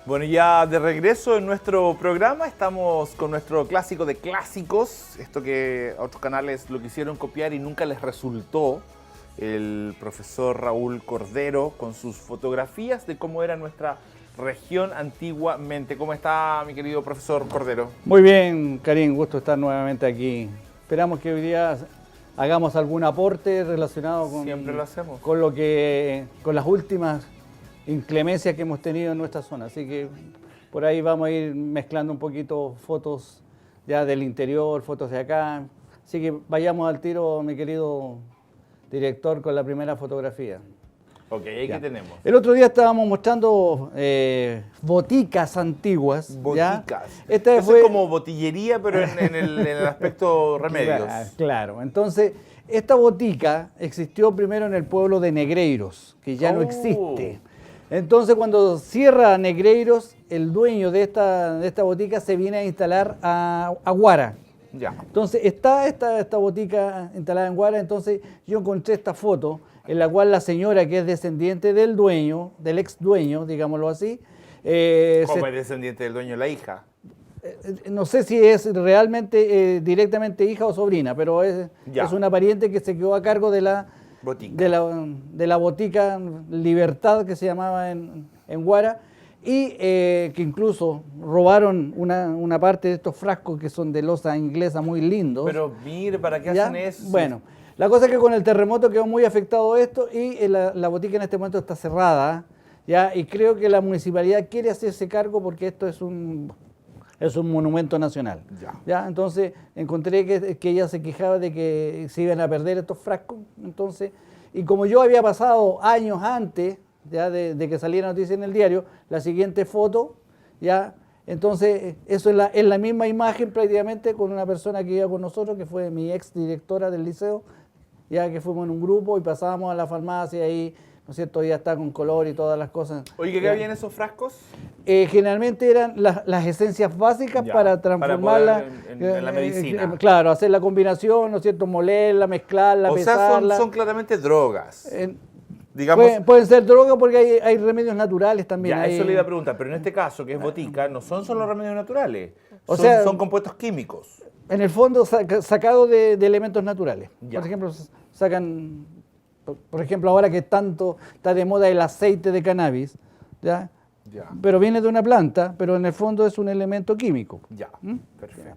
Bueno, ya de regreso en nuestro programa, estamos con nuestro clásico de clásicos, esto que a otros canales lo quisieron copiar y nunca les resultó, el profesor Raúl Cordero con sus fotografías de cómo era nuestra región antiguamente. ¿Cómo está, mi querido profesor Cordero? Muy bien, Karim, gusto estar nuevamente aquí. Esperamos que hoy día hagamos algún aporte relacionado con, siempre lo hacemos, con las últimas inclemencias que hemos tenido en nuestra zona. Así que por ahí vamos a ir mezclando un poquito fotos ya del interior, fotos de acá. Así que vayamos al tiro, mi querido director, con la primera fotografía. Ok, ¿ahí qué tenemos? El otro día estábamos mostrando boticas antiguas. Boticas. ¿Ya? Eso fue como botillería, pero en el aspecto remedios. Claro. Entonces, esta botica existió primero en el pueblo de Negreiros, que ya no existe. Entonces, cuando cierra Negreiros, el dueño de esta botica se viene a instalar a Huara. Ya. Entonces, está esta botica instalada en Huara. Entonces, yo encontré esta foto en la cual la señora, que es descendiente del dueño, del ex dueño, digámoslo así. ¿Cómo es descendiente del dueño? La hija. No sé si es realmente directamente hija o sobrina, pero es una pariente que se quedó a cargo de la botica Libertad, que se llamaba en Huara, y que incluso robaron una parte de estos frascos que son de loza inglesa muy lindos. Pero mire, ¿para qué hacen eso? Bueno, la cosa es que con el terremoto quedó muy afectado esto y la botica en este momento está cerrada, ¿ya? Y creo que la municipalidad quiere hacerse cargo porque esto es un monumento nacional. ¿Ya? Entonces encontré que ella se quejaba de que se iban a perder estos frascos. Entonces, y como yo había pasado años antes ya de que saliera noticia en el diario, la siguiente foto, ya, entonces eso es la misma imagen prácticamente con una persona que iba con nosotros, que fue mi ex directora del liceo, ya que fuimos en un grupo y pasábamos a la farmacia ahí, ¿no es cierto? Ya está con color y todas las cosas. Oye, ¿qué había en esos frascos? Generalmente eran las esencias básicas para transformarla en la medicina. Claro, hacer la combinación, ¿no es cierto? Molerla, mezclarla, pesarla. O sea, son claramente drogas. Digamos, pueden ser drogas porque hay remedios naturales también. Ya, eso le iba a preguntar, pero en este caso, que es botica, no son solo remedios naturales, son compuestos químicos. En el fondo, sacados de elementos naturales. Ya. Por ejemplo, sacan, por ejemplo, ahora que tanto está de moda el aceite de cannabis, ¿ya? Pero viene de una planta, pero en el fondo es un elemento químico. Ya, perfecto.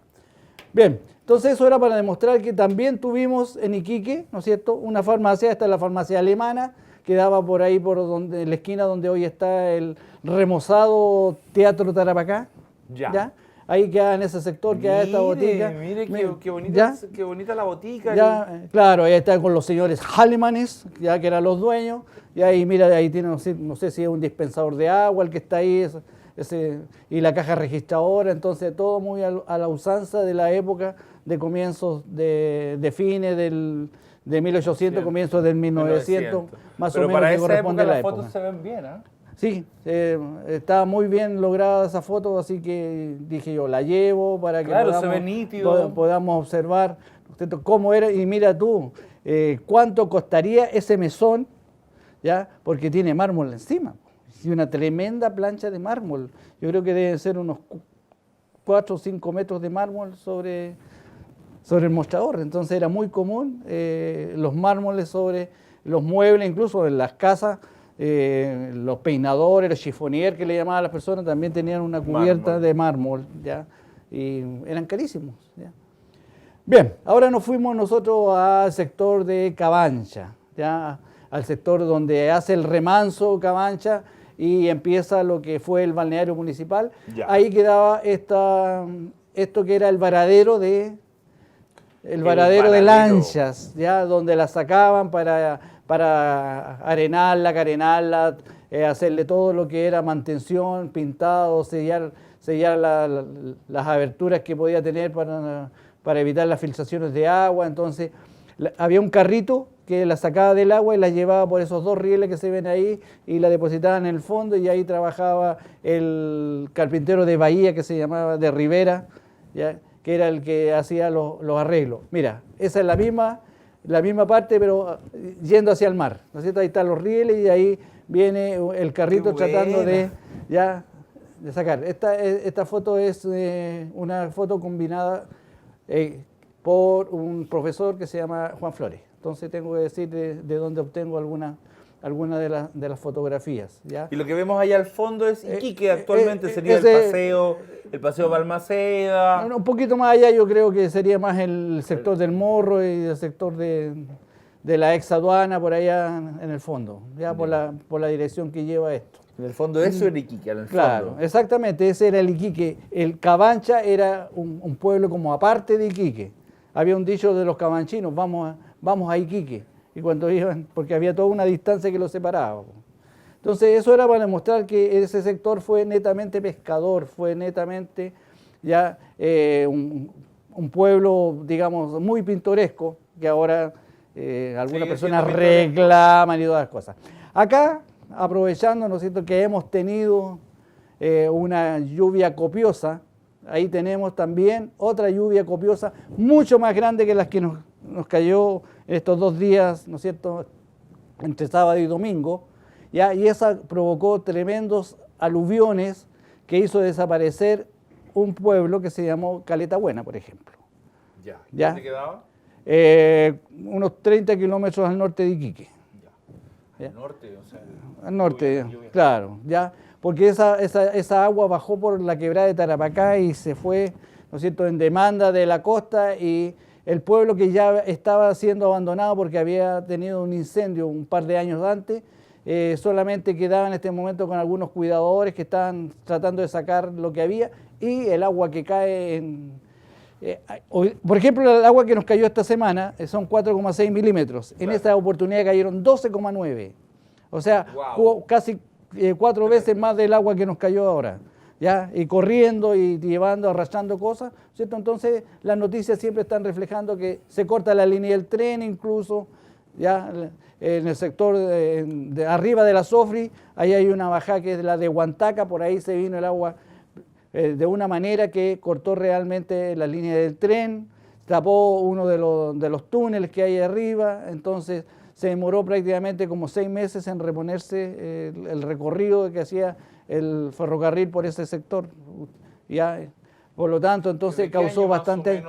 Bien, entonces eso era para demostrar que también tuvimos en Iquique, ¿no es cierto?, una farmacia, esta es la farmacia alemana, que daba por ahí, en la esquina donde hoy está el remozado Teatro Tarapacá. ¿Ya? Ahí queda en ese sector, queda esta botica. Mire qué bonita la botica. Ya, claro, ahí está con los señores Halemanes, ya que eran los dueños. Y ahí, mira, ahí tiene, no sé si es un dispensador de agua el que está ahí, y la caja registradora. Entonces, todo muy a la usanza de la época de comienzos de fines de 1800, comienzos del 1900, más Pero o menos. para que esa corresponde época a la las fotos se ven bien, ¿eh? Sí, está muy bien lograda esa foto, así que dije yo, la llevo para que se ve nítido. podamos observar cómo era. Y mira tú, cuánto costaría ese mesón, ¿ya? Porque tiene mármol encima, y una tremenda plancha de mármol. Yo creo que deben ser unos 4 o 5 metros de mármol sobre el mostrador. Entonces era muy común los mármoles sobre los muebles, incluso en las casas. Los peinadores, los chifonier que le llamaban a las personas, también tenían una cubierta de mármol, ¿ya? Y eran carísimos, ¿ya? Bien, ahora nos fuimos nosotros al sector de Cabancha, ¿ya? Al sector donde hace el remanso Cabancha y empieza lo que fue el balneario municipal. Ya. Ahí quedaba esto que era el varadero de lanchas, ¿ya? Donde las sacaban para arenarla, carenarla, hacerle todo lo que era mantención, pintado, sellar las aberturas que podía tener para evitar las filtraciones de agua. Entonces había un carrito que la sacaba del agua y la llevaba por esos 2 rieles que se ven ahí y la depositaba en el fondo, y ahí trabajaba el carpintero de Bahía, que se llamaba de Rivera, ¿ya? Que era el que hacía los arreglos. Mira, esa es la misma parte, pero yendo hacia el mar, ¿no es cierto? Ahí están los rieles y ahí viene el carrito tratando de sacar. Esta foto es una foto combinada por un profesor que se llama Juan Flores. Entonces tengo que decir de dónde obtengo alguna de las fotografías, ¿ya? Y lo que vemos allá al fondo es Iquique, actualmente sería el paseo Balmaceda. Un poquito más allá yo creo que sería más el sector del Morro y el sector de la ex aduana, por allá en el fondo, ya por la dirección que lleva esto. En el fondo eso era Iquique, en el Claro, fondo. exactamente, ese era el Iquique. El Cabancha era un pueblo como aparte de Iquique. Había un dicho de los cabanchinos, vamos a Iquique, y cuando iban, porque había toda una distancia que los separaba. Entonces eso era para demostrar que ese sector fue netamente pescador, fue netamente ya un pueblo, digamos, muy pintoresco, que ahora algunas personas reclaman y todas las cosas. Acá, aprovechando, ¿no es cierto?, que hemos tenido una lluvia copiosa, ahí tenemos también otra lluvia copiosa, mucho más grande que las que nos cayó en estos 2 días, ¿no es cierto?, entre sábado y domingo, ¿ya? Y esa provocó tremendos aluviones que hizo desaparecer un pueblo que se llamó Caleta Buena, por ejemplo. ¿Ya? ¿Dónde quedaba? Unos 30 kilómetros al norte de Iquique. Ya. ¿Al norte? O sea, al norte, lluvia. Claro, ya. Porque esa agua bajó por la quebrada de Tarapacá y se fue, ¿no es cierto?, en demanda de la costa, y el pueblo que ya estaba siendo abandonado porque había tenido un incendio un par de años antes, solamente quedaba en este momento con algunos cuidadores que estaban tratando de sacar lo que había, y el agua que cae por ejemplo, el agua que nos cayó esta semana son 4,6 milímetros. En esta oportunidad cayeron 12,9. O sea, casi 4 veces más del agua que nos cayó ahora, ¿ya? Y corriendo y llevando, arrastrando cosas, ¿cierto? Entonces las noticias siempre están reflejando que se corta la línea del tren incluso, ¿ya? En el sector de arriba de la Sofri, ahí hay una bajada que es la de Huantaca, por ahí se vino el agua de una manera que cortó realmente la línea del tren, tapó uno de los túneles que hay arriba, entonces se demoró prácticamente como 6 meses en reponerse el recorrido que hacía el ferrocarril por ese sector. ¿Ya? Por lo tanto, entonces causó bastante...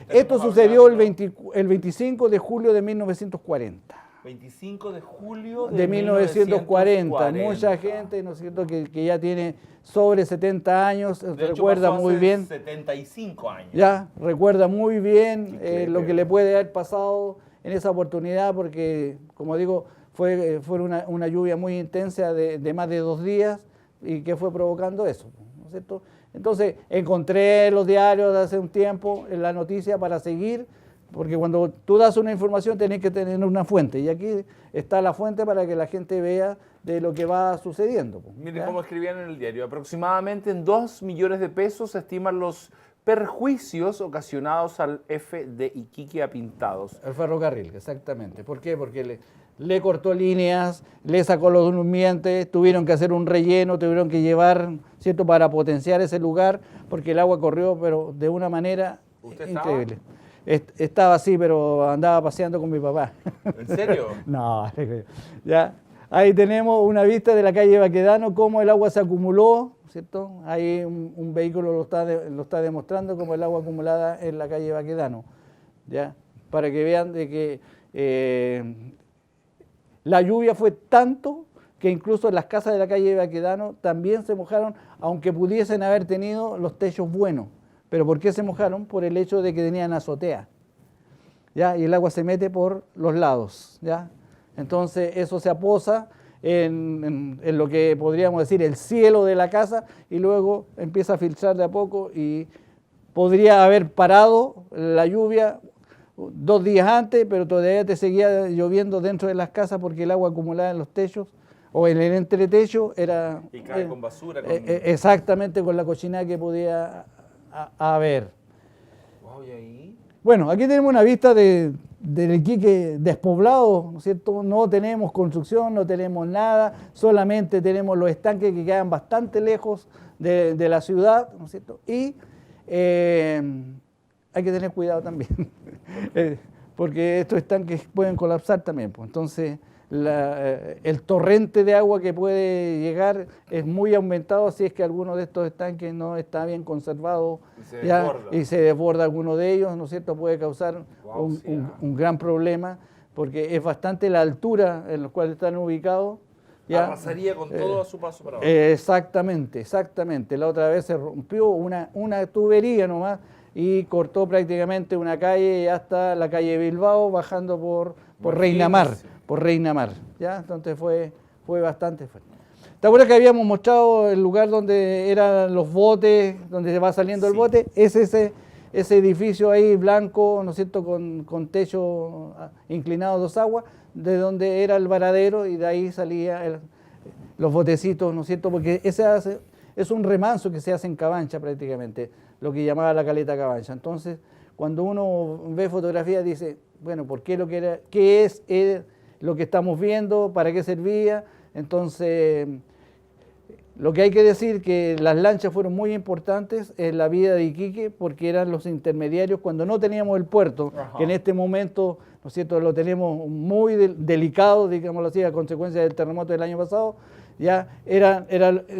Esto sucedió el 25 de julio de 1940. 25 de julio de 1940. Mucha gente, ¿no es cierto?, que ya tiene sobre 70 años, recuerda muy bien. 75 años. Ya, recuerda muy bien lo que le puede haber pasado en esa oportunidad, porque, como digo, fue una lluvia muy intensa de más de 2 días, y que fue provocando eso, ¿no es cierto? Entonces, encontré los diarios de hace un tiempo en la noticia para seguir, porque cuando tú das una información tenés que tener una fuente, y aquí está la fuente para que la gente vea de lo que va sucediendo. Miren cómo escribían en el diario, aproximadamente en 2 millones de pesos se estiman los perjuicios ocasionados al F de Iquique a Pintados. El ferrocarril, exactamente. ¿Por qué? Porque le cortó líneas, le sacó los durmientes, tuvieron que hacer un relleno, tuvieron que llevar, ¿cierto?, para potenciar ese lugar, porque el agua corrió, pero de una manera increíble. Estaba así, pero andaba paseando con mi papá. ¿En serio? No, ya. Ahí tenemos una vista de la calle Baquedano, cómo el agua se acumuló, ¿cierto? Ahí un vehículo lo está demostrando, cómo el agua acumulada en la calle Baquedano, ¿ya? Para que vean de que la lluvia fue tanto que incluso las casas de la calle Baquedano también se mojaron, aunque pudiesen haber tenido los techos buenos. ¿Pero por qué se mojaron? Por el hecho de que tenían azotea, ¿ya? Y el agua se mete por los lados, ¿ya? Entonces eso se aposa en lo que podríamos decir el cielo de la casa, y luego empieza a filtrar de a poco, y podría haber parado la lluvia 2 días antes, pero todavía te seguía lloviendo dentro de las casas porque el agua acumulada en los techos o en el entretecho era... Y cae con basura. Exactamente, con la cochinada que podía haber. Wow, ¿y ahí? Bueno, aquí tenemos una vista del Iquique despoblado, ¿no es cierto? No tenemos construcción, no tenemos nada, solamente tenemos los estanques que quedan bastante lejos de la ciudad, ¿no es cierto? Y hay que tener cuidado también, porque estos estanques pueden colapsar también, pues. Entonces, el torrente de agua que puede llegar es muy aumentado si es que alguno de estos estanques no está bien conservado y se desborda alguno de ellos, ¿no es cierto? Puede causar un gran problema porque es bastante la altura en la cual están ubicados. ¿Ya? Arrasaría con todo a su paso para abajo. Exactamente, exactamente. La otra vez se rompió una tubería nomás y cortó prácticamente una calle hasta la calle Bilbao bajando por Reina Mar. Por Reina Mar, ¿ya? Entonces fue bastante fuerte. ¿Te acuerdas que habíamos mostrado el lugar donde eran los botes, donde se va saliendo el bote? Es ese edificio ahí blanco, ¿no es cierto?, con techo inclinado 2 aguas, de donde era el varadero y de ahí salían los botecitos, ¿no es cierto?, porque ese es un remanso que se hace en Cabancha prácticamente, lo que llamaba la caleta Cabancha. Entonces, cuando uno ve fotografías dice, bueno, ¿por qué qué es lo que estamos viendo? ¿Para qué servía? Entonces, lo que hay que decir que las lanchas fueron muy importantes en la vida de Iquique porque eran los intermediarios cuando no teníamos el puerto, que en este momento, ¿no es cierto?, lo tenemos muy delicado, digámoslo así, a consecuencia del terremoto del año pasado. Ya eran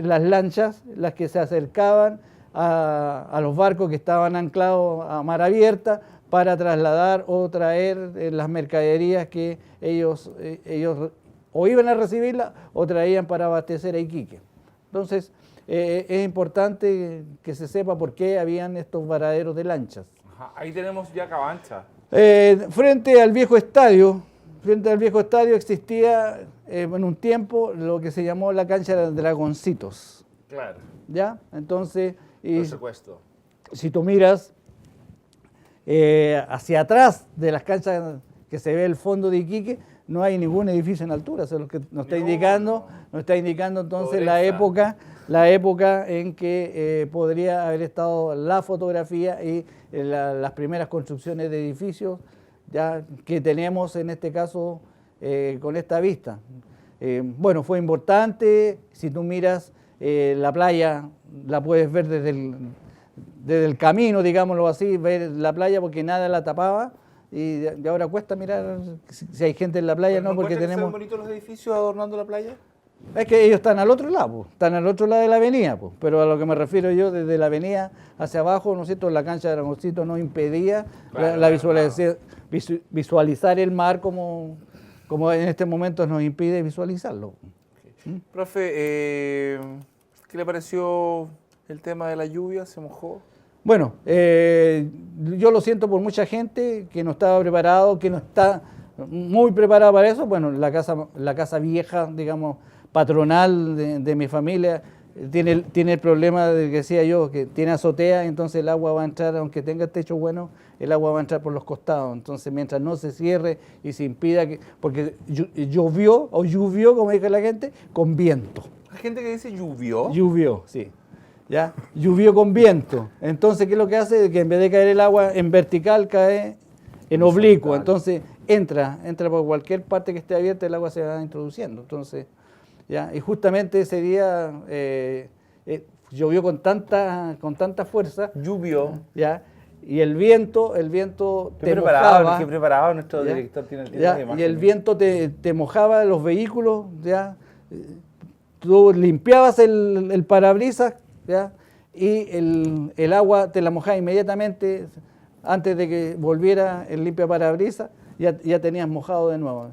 las lanchas las que se acercaban a los barcos que estaban anclados a mar abierta para trasladar o traer las mercaderías que ellos o iban a recibirlas o traían para abastecer a Iquique. Entonces, es importante que se sepa por qué habían estos varaderos de lanchas. Ajá, ahí tenemos ya Cabancha. Frente al viejo estadio existía en un tiempo lo que se llamó la cancha de Dragoncitos. Claro. ¿Ya? Entonces, Por supuesto. Si tú miras hacia atrás de las canchas que se ve el fondo de Iquique, no hay ningún edificio en altura, eso es lo que nos está indicando entonces la época en que podría haber estado la fotografía y las primeras construcciones de edificios ya que tenemos en este caso con esta vista. Bueno, fue importante, si tú miras la playa, la puedes ver desde el camino, digámoslo así, ver la playa porque nada la tapaba. Y ahora cuesta mirar si hay gente en la playa, ¿no? Porque tenemos... ¿Son bonitos los edificios adornando la playa? Es que ellos están al otro lado, están al otro lado de la avenida, pero a lo que me refiero yo, desde la avenida hacia abajo, ¿no es cierto?, la cancha de Dragoncitos no impedía visualizar el mar como en este momento nos impide visualizarlo. Okay. Profe, ¿qué le pareció el tema de la lluvia? ¿Se mojó? Bueno, yo lo siento por mucha gente que no estaba preparado, que no está muy preparado para eso. Bueno, la casa vieja, digamos, patronal de mi familia, tiene el problema de que decía yo, que tiene azotea, entonces el agua va a entrar, aunque tenga el techo bueno, el agua va a entrar por los costados. Entonces, mientras no se cierre y se impida que... Porque llovió, como dice la gente, con viento. ¿Hay gente que dice llovió? Llovió, sí. ¿Ya? Llovió con viento. Entonces, ¿qué es lo que hace? Que en vez de caer el agua en vertical, cae en oblicuo. Entonces, entra por cualquier parte que esté abierta, el agua se va introduciendo. Entonces, ¿ya? Y justamente ese día llovió con tanta fuerza. Llovió. ¿Ya? Y el viento te mojaba. Qué preparado nuestro director tiene el tiempo de imagen. Y el viento te mojaba los vehículos, ¿ya? Tú limpiabas el parabrisas, ¿ya? Y el agua te la mojaba inmediatamente antes de que volviera el limpia parabrisas, ya tenías mojado de nuevo.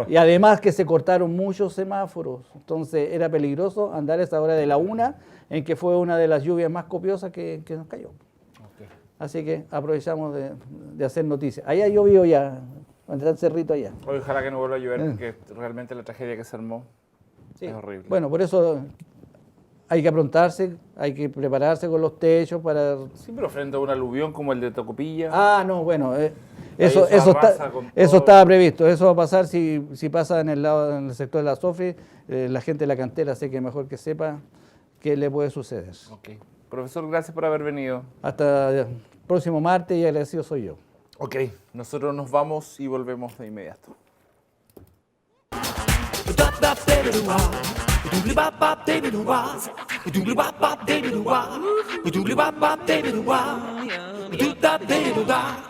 Y además que se cortaron muchos semáforos, entonces era peligroso andar a esa hora de la 1, en que fue una de las lluvias más copiosas que nos cayó. Okay. Así que aprovechamos de hacer noticias. Allá llovió ya, cuando está el cerrito allá. Ojalá que no vuelva a llover, porque realmente la tragedia que se armó es horrible. Bueno, por eso hay que aprontarse, hay que prepararse con los techos para... Sí, pero frente a un aluvión como el de Tocopilla... Ah, no, bueno, eso estaba previsto. Eso va a pasar si pasa en el sector de la SOFRI. La gente de la cantera sé que mejor que sepa qué le puede suceder. Okay. Profesor, gracias por haber venido. Hasta próximo martes y agradecido soy yo. Ok, nosotros nos vamos y volvemos de inmediato. Do